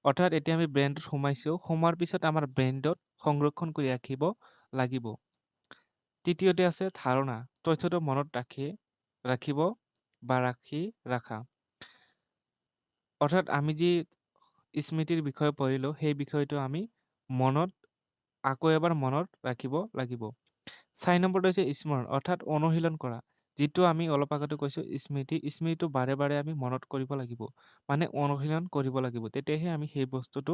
অৰ্থাৎ এতিয়া আমি ব্ৰেইনত সোমাইছোঁ, সোমোৱাৰ পিছত আমাৰ ব্ৰেইনত সংৰক্ষণ কৰি ৰাখিব লাগিব। তৃতীয়তে আছে ধাৰণা, তথ্যটো মনত ৰাখিব বা ৰাখা। অৰ্থাৎ আমি যি স্মৃতিৰ বিষয়ে পঢ়িলোঁ, সেই বিষয়টো আমি আকৌ এবাৰ মনত ৰাখিব লাগিব। 4 নম্বৰটো হৈছে স্মৰণ, অৰ্থাৎ অনুশীলন কৰা। যিটো আমি অলপ আগতে কৈছোঁ স্মৃতিটো বাৰে বাৰে আমি মনত কৰিব লাগিব, মানে অনুশীলন কৰিব লাগিব। তেতিয়াহে আমি সেই বস্তুটো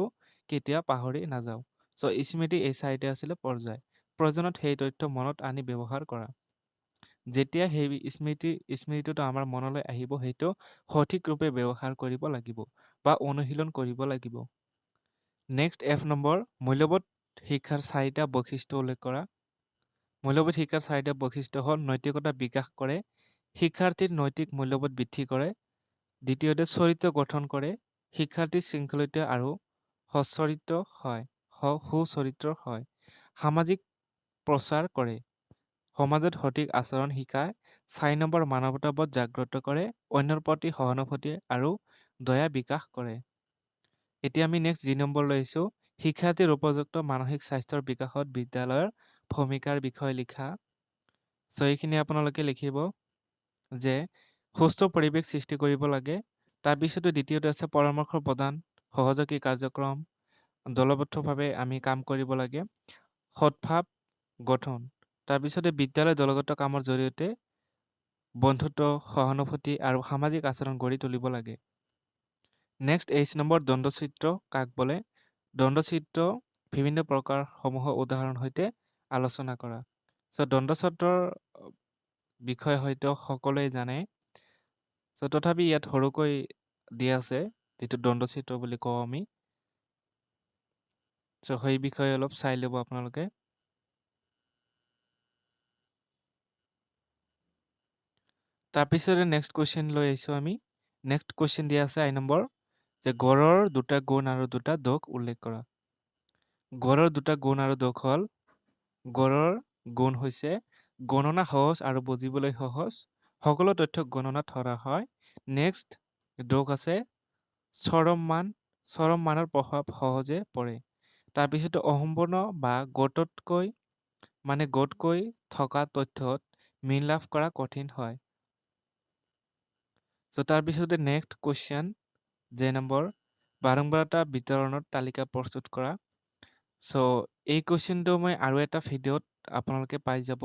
কেতিয়া পাহৰি নাযাওঁ। স্মৃতি এই 4টা আছিলে পৰ্যায়। প্ৰয়োজনত সেই তথ্য মনত আনি ব্যৱহাৰ কৰা। যেতিয়া সেই স্মৃতিটো আমাৰ মনলৈ আহিব, সেইটো সঠিক ৰূপে ব্যৱহাৰ কৰিব লাগিব বা অনুশীলন কৰিব লাগিব। নেক্সট F নম্বৰ, মূল্যবোধ শিক্ষাৰ 4টা বৈশিষ্ট্য উল্লেখ কৰা। মূল্যবোধ শিক্ষাৰ 4টা বৈশিষ্ট্য হ'ল নৈতিকতা বিকাশ কৰে, শিক্ষাৰ্থীৰ নৈতিক মূল্যবোধ বৃদ্ধি কৰে, দ্বিতীয়তে চৰিত্ৰ গঠন কৰে, শিক্ষাৰ্থী শৃংখলিত আৰু সুচৰিত্ৰ হয়, সামাজিক প্ৰচাৰ কৰে, সমাজত সঠিক আচৰণ শিকায়, 4 নম্বৰ মানৱতাবোধ জাগ্ৰত কৰে, অন্যৰ প্ৰতি সহানুভূতি আৰু দয়া বিকাশ কৰে। এতিয়া আমি নেক্সট G নম্বৰ লৈ আহিছোঁ, শিক্ষাৰ্থীৰ উপযুক্ত মানসিক স্বাস্থ্যৰ বিকাশত বিদ্যালয়ৰ ভূমিকাৰ বিষয়ে লিখা। এইখিনি আপোনালোকে লিখিব যে সুস্থ পৰিৱেশ সৃষ্টি কৰিব লাগে। তাৰপিছতে দ্বিতীয়তে আছে পৰামৰ্শ প্ৰদান, সহযোগী কাৰ্যক্ৰম, দলবদ্ধভাৱে আমি কাম কৰিব লাগে, সৎভাৱ গঠন। তাৰপিছতে বিদ্যালয় দলগত কামৰ জৰিয়তে বন্ধুত্ব, সহানুভূতি আৰু সামাজিক আচৰণ গঢ়ি তুলিব লাগে। নেক্সট H নম্বৰ, দ্বন্দ্বচিত্ৰ কাক বোলে? দ্বন্দ্বচিত্ৰ বিভিন্ন প্ৰকাৰসমূহৰ উদাহৰণ সৈতে আলোচনা কৰা। দ্বন্দ্বচিত্ৰৰ বিষয়ে হয়তো সকলোৱে জানে। তথাপি ইয়াত সৰুকৈ দিয়া আছে, যিটো দ্বন্দ্বচিত্ৰ বুলি কওঁ আমি। সেই বিষয়ে অলপ চাই ল'ব আপোনালোকে। তাৰপিছতে নেক্সট কুৱেশ্যন লৈ আহিছোঁ আমি। নেক্সট কুৱেশ্যন দিয়া আছে I নম্বৰ, যে গড়ৰ 2টা গুণ আৰু 2টা দোষ উল্লেখ কৰা। গড়ৰ 2টা গুণ আৰু দোষ হ'ল, গড়ৰ গুণ হৈছে গণনা সহজ আৰু বুজিবলৈ সহজ, সকলো তথ্য গণনাত ধৰা হয়। নেক্সট দোষ আছে চৰম মানৰ প্ৰভাৱ সহজে পৰে। তাৰপিছতে অসম্পূৰ্ণ বা গতকৈ থকা তথ্যত মিল লাভ কৰা কঠিন হয়। তাৰপিছতে নেক্সট কুৱেশ্যন J নম্বৰ, বাৰম্বাৰতা বিতৰণৰ তালিকা প্ৰস্তুত কৰা। এই কুৱেশ্যনটো মই আৰু এটা ভিডিঅ'ত আপোনালোকে পাই যাব।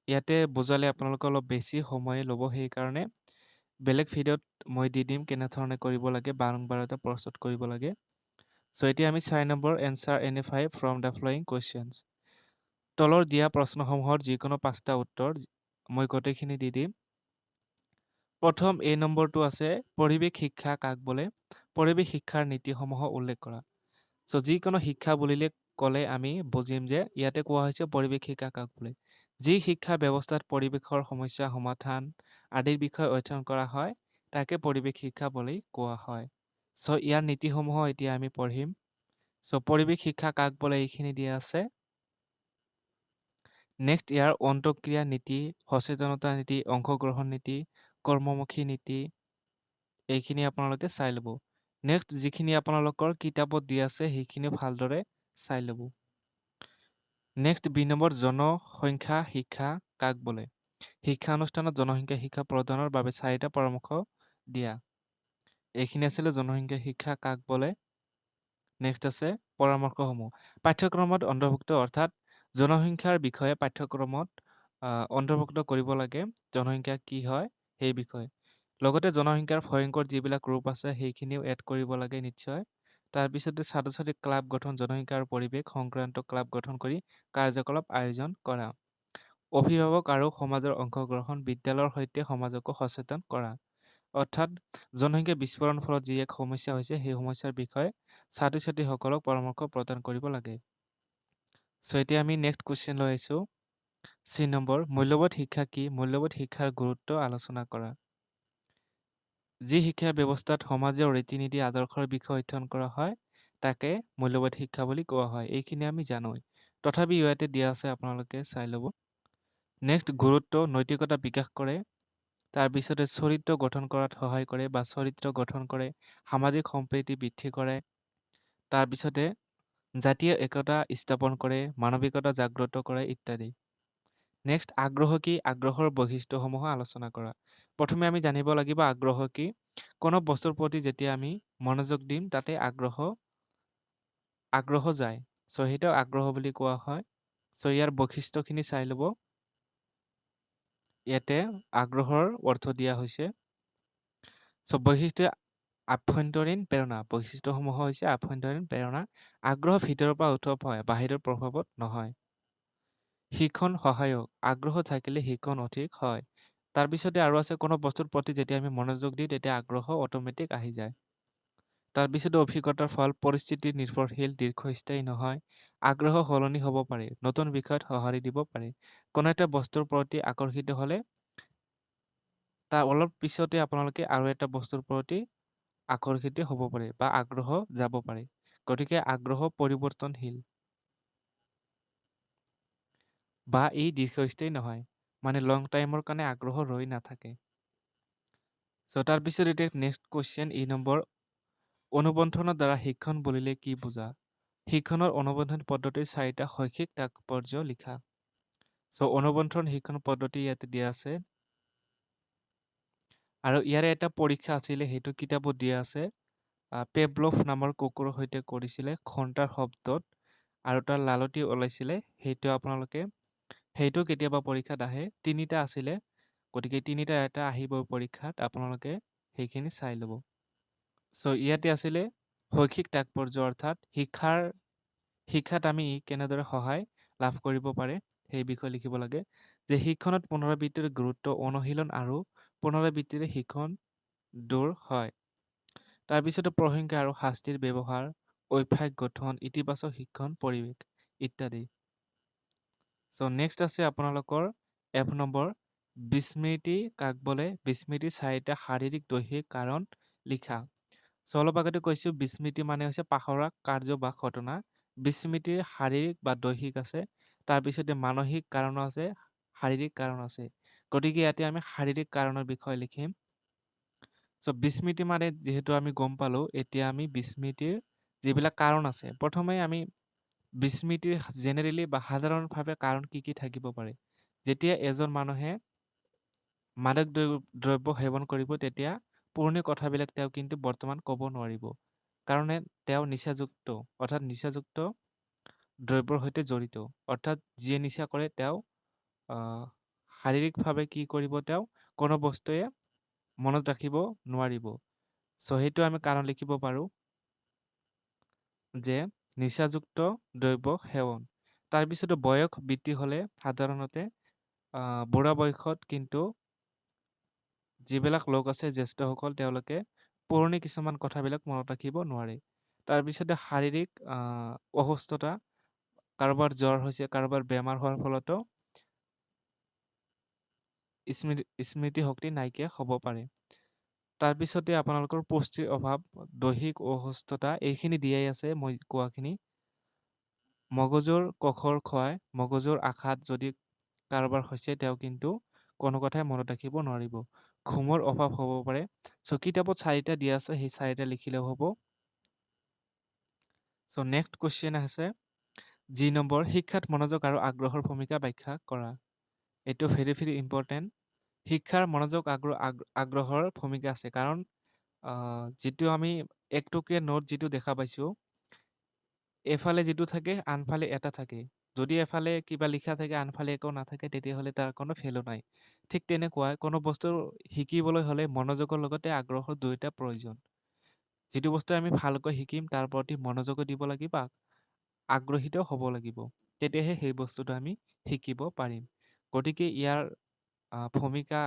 ইয়াতে বুজালে আপোনালোকে অলপ বেছি সময় ল'ব, সেইকাৰণে বেলেগ ভিডিঅ'ত মই দি দিম কেনেধৰণে কৰিব লাগে, বাৰম্বাৰতে প্ৰস্তুত কৰিব লাগে। চ' এতিয়া আমি 4 number answer any 5 from the flowing questions. তলৰ দিয়া প্ৰশ্নসমূহৰ যিকোনো 5টা উত্তৰ মই গোটেইখিনি দি দিম। প্ৰথম এ নম্বৰটো আছে পৰিৱেশ শিক্ষা কাক বোলে? পৰিৱেশ শিক্ষাৰ নীতিসমূহ উল্লেখ কৰা। চ' যিকোনো শিক্ষা বুলিলে ক'লে আমি বুজিম যে ইয়াতে কোৱা হৈছে পৰিৱেশ শিক্ষা কাক বোলে? যি শিক্ষা ব্যৱস্থাত পৰিৱেশৰ সমস্যা সমাধান আদিৰ বিষয়ে অধ্যয়ন কৰা হয় তাকে পৰিৱেশ শিক্ষা বুলি কোৱা হয়। চ' ইয়াৰ নীতিসমূহ এতিয়া আমি পঢ়িম। চ' পৰিৱেশ শিক্ষা কাক বোলে এইখিনি দিয়া আছে। নেক্সট ইয়াৰ অন্তঃক্ৰিয়া নীতি, সচেতনতা নীতি, অংশগ্ৰহণ নীতি, কৰ্মমুখী নীতি, এইখিনি আপোনালোকে চাই ল'ব। নেক্সট যিখিনি আপোনালোকৰ কিতাপত দিয়া আছে সেইখিনি ভালদৰে চাই ল'ব। নেক্সট বি নম্বৰ জনসংখ্যা শিক্ষা কাক বোলে? শিক্ষানুষ্ঠানত জনসংখ্যা শিক্ষা প্ৰদানৰ বাবে 4টা পৰামৰ্শ দিয়া। এইখিনি আছিলে জনসংখ্যা শিক্ষা কাক বোলে। নেক্সট আছে পৰামৰ্শসমূহ। পাঠ্যক্ৰমত অন্তৰ্ভুক্ত অৰ্থাৎ জনসংখ্যাৰ বিষয়ে পাঠ্যক্ৰমত অন্তৰ্ভুক্ত কৰিব লাগে। জনসংখ্যা কি হয় সেই বিষয়ে। লগতে জনসংখ্যাৰ ভয়ংকৰ যিবিলাক ৰূপ আছে সেইখিনিও এড কৰিব লাগে নিশ্চয়। তাৰপিছতে ছাত্ৰ ছাত্ৰী ক্লাব গঠন, জনসংখ্যা আৰু পৰিৱেশ সংক্ৰান্ত ক্লাব গঠন কৰি কাৰ্যকলাপ আয়োজন কৰা। অভিভাৱক আৰু সমাজৰ অংশগ্ৰহণ, বিদ্যালয়ৰ সৈতে সমাজকো সচেতন কৰা। অৰ্থাৎ জনসংখ্যা বিস্ফোৰণৰ ফলত যি এক সমস্যা হৈছে সেই সমস্যাৰ বিষয়ে ছাত্ৰ ছাত্ৰীসকলক পৰামৰ্শ প্ৰদান কৰিব লাগে। চ' এতিয়া আমি নেক্সট কুৱেশ্যন লৈ আহিছোঁ। চি নম্বৰ মূল্যবোধ শিক্ষা কি? মূল্যবোধ শিক্ষাৰ গুৰুত্ব আলোচনা কৰা। যি শিক্ষা ব্যৱস্থাত সমাজৰ ৰীতি নীতি আদৰ্শৰ বিষয়ে অধ্যয়ন কৰা হয় তাকে মূল্যবোধ শিক্ষা বুলি কোৱা হয়। এইখিনি আমি জানোৱেই, তথাপি ইয়াতে দিয়া আছে আপোনালোকে চাই ল'ব। নেক্সট গুৰুত্ব নৈতিকতা বিকাশ কৰে। তাৰপিছতে চৰিত্ৰ গঠন কৰাত সহায় কৰে বা চৰিত্ৰ গঠন কৰে, সামাজিক সম্প্ৰীতি বৃদ্ধি কৰে। তাৰপিছতে জাতীয় একতা স্থাপন কৰে, মানৱিকতা জাগ্ৰত কৰে ইত্যাদি। নেক্সট আগ্ৰহ কি? আগ্ৰহৰ বৈশিষ্ট্যসমূহ আলোচনা কৰা। প্ৰথমে আমি জানিব লাগিব আগ্ৰহ কি। কোনো বস্তুৰ প্ৰতি যেতিয়া আমি মনোযোগ দিম তাতে আগ্ৰহ যায়। চ' সেইটো আগ্ৰহ বুলি কোৱা হয়। চ' ইয়াৰ বৈশিষ্ট্যখিনি চাই ল'ব। ইয়াতে আগ্ৰহৰ অৰ্থ দিয়া হৈছে। চ' বৈশিষ্ট্য আভ্যন্তৰীণ প্ৰেৰণা। বৈশিষ্ট্যসমূহ হৈছে আভ্যন্তৰীণ প্ৰেৰণা। আগ্ৰহ ভিতৰৰ পৰা উৎপন্ন হয়, বাহিৰৰ প্ৰভাৱত নহয়। শিক্ষণ সহায়ক। আগ্ৰহ থাকিলে শিক্ষণ অধিক হয়। তাৰপিছতে আৰু আছে কোনো বস্তুৰ প্ৰতি যেতিয়া আমি মনোযোগ দিওঁ তেতিয়া আগ্ৰহ অট'মেটিক আহি যায়। তাৰপিছতে অভিজ্ঞতাৰ ফল, পৰিস্থিতি নিৰ্ভৰশীল, দীৰ্ঘস্থায়ী নহয়। আগ্ৰহ সলনি হ'ব পাৰে, নতুন বিষয়ত সঁহাৰি দিব পাৰে। কোনো এটা বস্তুৰ প্ৰতি আকৰ্ষিত হ'লে তাৰ অলপ পিছতে আপোনালোকে আৰু এটা বস্তুৰ প্ৰতি আকৰ্ষিত হ'ব পাৰে বা আগ্ৰহ যাব পাৰে। গতিকে আগ্ৰহ পৰিৱৰ্তনশীল বা ই দীৰ্ঘস্থায়ী নহয়, মানে লং টাইমৰ কাৰণে আগ্ৰহ ৰৈ নাথাকে। চ' তাৰপিছত এতিয়া নেক্সট কুৱেশ্যন ই নম্বৰ অনুবন্ধনৰ দ্বাৰা শিক্ষণ বুলিলে কি বুজা? শিক্ষণৰ অনুবন্ধন পদ্ধতিৰ 4টা শৈক্ষিক তাৎপৰ্য লিখা। চ' অনুবন্ধন শিক্ষণ পদ্ধতি ইয়াতে দিয়া আছে আৰু ইয়াৰে এটা পৰীক্ষা আছিলে, সেইটো কিতাপত দিয়া আছে। পেভলভ নামৰ কুকুৰৰ সৈতে কৰিছিলে ঘণ্টাৰ শব্দত আৰু তাৰ লালতি ওলাইছিলে। সেইটো কেতিয়াবা পৰীক্ষাত আহে। 3টা আছিলে, গতিকে 3টা এটা আহিব পৰীক্ষাত, আপোনালোকে সেইখিনি চাই ল'ব। চ' ইয়াতে আছিলে শৈক্ষিক তাৎপৰ্য অৰ্থাৎ শিক্ষাত আমি কেনেদৰে সহায় লাভ কৰিব পাৰে সেই বিষয়ে লিখিব লাগে। যে শিক্ষণত পুনৰাবৃত্তিৰ গুৰুত্ব, অনুশীলন আৰু পুনৰাবৃত্তিৰে শিক্ষণ দূৰ হয়। তাৰপিছতে প্ৰশংসা আৰু শাস্তিৰ ব্যৱহাৰ, অভ্যাস গঠন, ইতিবাচক শিক্ষণ পৰিৱেশ ইত্যাদি। চ' নেক্সট আছে আপোনালোকৰ F নম্বৰ বিস্মৃতি কাক বোলে? বিস্মৃতিৰ 4টা শাৰীৰিক দৈহিক কাৰণ লিখা। চ' অলপ আগতে কৈছোঁ বিস্মৃতি মানে হৈছে পাহৰা কাৰ্য বা ঘটনা। বিস্মৃতিৰ শাৰীৰিক বা দৈহিক আছে, তাৰপিছতে মানসিক কাৰণ আছে, শাৰীৰিক কাৰণ আছে। গতিকে ইয়াতে আমি শাৰীৰিক কাৰণৰ বিষয়ে লিখিম। চ' বিস্মৃতি মানে যিহেতু আমি গম পালোঁ, এতিয়া আমি বিস্মৃতিৰ যিবিলাক কাৰণ আছে, প্ৰথমে আমি বিস্মৃতিৰ জেনেৰেলি বা সাধাৰণভাৱে কাৰণ কি কি থাকিব পাৰে। যেতিয়া এজন মানুহে মাদক দ্ৰব্য সেৱন কৰিব তেতিয়া পুৰণি কথাবিলাক তেওঁ কিন্তু বৰ্তমান ক'ব নোৱাৰিব, কাৰণে তেওঁ নিচাযুক্ত দ্ৰব্যৰ সৈতে জড়িত। অৰ্থাৎ যিয়ে নিচা কৰে তেওঁ শাৰীৰিকভাৱে কি কৰিব, তেওঁ কোনো বস্তুৱে মনত ৰাখিব নোৱাৰিব। চ' সেইটো আমি কাৰণ লিখিব পাৰোঁ যে নিচাযুক্ত দ্ৰব্য সেৱন। তাৰপিছতো বয়স বৃদ্ধি হ'লে সাধাৰণতে বুঢ়া বয়সত কিন্তু যিবিলাক লোক আছে জ্যেষ্ঠসকল, তেওঁলোকে পুৰণি কিছুমান কথাবিলাক মনত ৰাখিব নোৱাৰে। তাৰপিছতে শাৰীৰিক অসুস্থতা, কাৰোবাৰ জ্বৰ হৈছে, কাৰোবাৰ বেমাৰ হোৱাৰ ফলতো স্মৃতিশক্তি নাইকিয়া হ'ব পাৰে। তাৰপিছতে আপোনালোকৰ পুষ্টিৰ অভাৱ, দৈহিক অসুস্থতা, এইখিনি দিয়াই আছে মই কোৱাখিনি। মগজুৰ কখৰ ক্ষয়, মগজুৰ আঘাত যদি কাৰোবাৰ হৈছে, তেওঁ কিন্তু কোনো কথাই মনত ৰাখিব নোৱাৰিব। ঘুমৰ অভাৱ হ'ব পাৰে। চ' কিতাপত 4টা দিয়া আছে, সেই 4টা লিখিলেও হ'ব। চ' নেক্সট কুৱেশ্যন আছে G নম্বৰ, শিক্ষাত মনোযোগ আৰু আগ্ৰহৰ ভূমিকা ব্যাখ্যা কৰা। এইটো ভেৰি ভেৰি ইম্পৰ্টেণ্ট। শিক্ষাৰ মনোযোগ আগ্ৰহৰ ভূমিকা আছে, কাৰণ যিটো আমি একটকীয়া নোট যিটো দেখা পাইছোঁ, এফালে যিটো থাকে আনফালে এটা থাকে। যদি এফালে কিবা লিখা থাকে আনফালে একো নাথাকে, তেতিয়াহ'লে তাৰ কোনো ভেলু নাই। ঠিক তেনেকুৱাই কোনো বস্তু শিকিবলৈ হ'লে মনোযোগৰ লগতে আগ্ৰহৰ দুয়োটা প্ৰয়োজন। যিটো বস্তু আমি ভালকৈ শিকিম তাৰ প্ৰতি মনোযোগো দিব লাগিব, আগ্ৰহীত হ'ব লাগিব, তেতিয়াহে সেই বস্তুটো আমি শিকিব পাৰিম। গতিকে ইয়াৰ ভূমিকা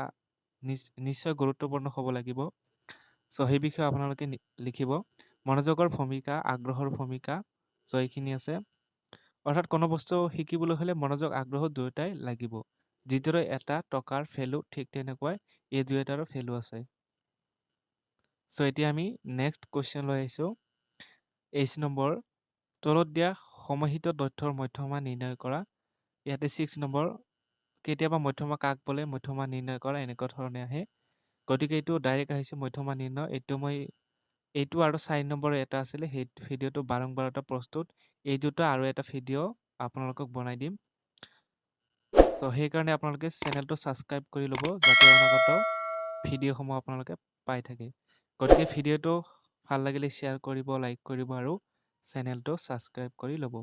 নিশ্চয় গুৰুত্বপূৰ্ণ হ'ব লাগিব। চ' সেই বিষয়ে আপোনালোকে লিখিব। মনোযোগৰ ভূমিকা, আগ্ৰহৰ ভূমিকা, চ' এইখিনি আছে। অৰ্থাৎ কোনো বস্তু শিকিবলৈ হ'লে মনোযোগ আগ্ৰহ দুয়োটাই লাগিব। যিদৰে এটা টকাৰ ভেলু, ঠিক তেনেকুৱাই এই দুয়োটাৰো ভেলু আছে। চ' এতিয়া আমি নেক্সট কুৱেশ্যন লৈ আহিছোঁ। H নম্বৰ, তলত দিয়া সমাহিত তথ্যৰ মধ্যমা নিৰ্ণয় কৰা। ইয়াতে 6 নম্বৰ, কেতিয়াবা মধ্যমা কাক বোলে, মধ্যমা নিৰ্ণয় কৰা, এনেকুৱা ধৰণে আহে। গতিকে এইটো ডাইৰেক্ট আহিছে মধ্যমা নিৰ্ণয়। এইটো আৰু 4 নম্বৰ এটা আছিলে, সেই ভিডিঅ'টো বাৰম্বাৰতা প্ৰস্তুত। এই দুটা আৰু এটা ভিডিঅ' আপোনালোকক বনাই দিম। চ' সেইকাৰণে আপোনালোকে চেনেলটো ছাবস্ক্ৰাইব কৰি ল'ব, যাতে অনাগত ভিডিঅ'সমূহ আপোনালোকে পাই থাকে। গতিকে ভিডিঅ'টো ভাল লাগিলে শ্বেয়াৰ কৰিব, লাইক কৰিব আৰু চেনেলটো ছাবস্ক্ৰাইব কৰি ল'ব।